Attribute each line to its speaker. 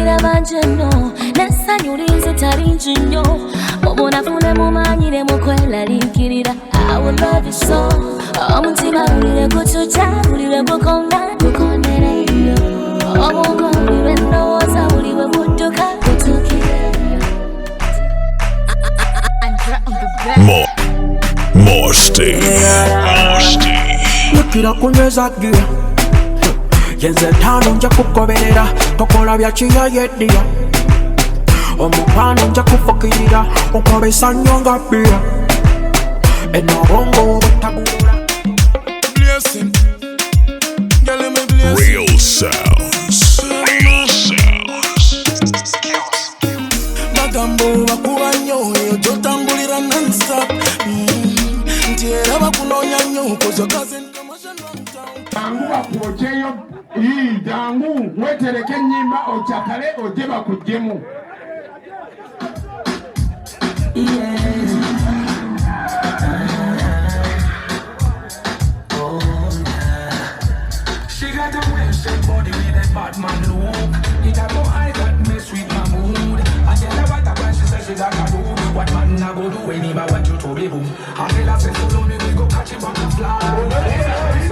Speaker 1: Nabulira banjeno Nesanyulinze tarinji nnyo Obunafune mumanyire mukwelaliikirira I will love you so Omutima bulire kuchucha bulire kukonga kukondereyo Obwongo bulire ndowooza buliwe budduka butuukireyo
Speaker 2: Mosty.
Speaker 3: Lukira kunyweza gia yenze ttaano nja kugoberera tokola bya kiyayeddiya omukwano nja kufukirira okobesa nnyo nga bbira enobongo obutagulula
Speaker 2: Real sounds.
Speaker 4: Magambo bakuba nnyo eyo gyotambulira non-stop nti era bakunoonya nnyo kozokaze
Speaker 5: Jangu bakuojeyo jangu wetereke ennyimba okyakale ojje bakuggyemu.
Speaker 6: She got a well-shaped body with a bad man look. It got no eyes that mess with my mood. I tell her what I want, she says she got a do. What man I go do any I want you to be boom. I tell her say follow me, we go catch him on the fly.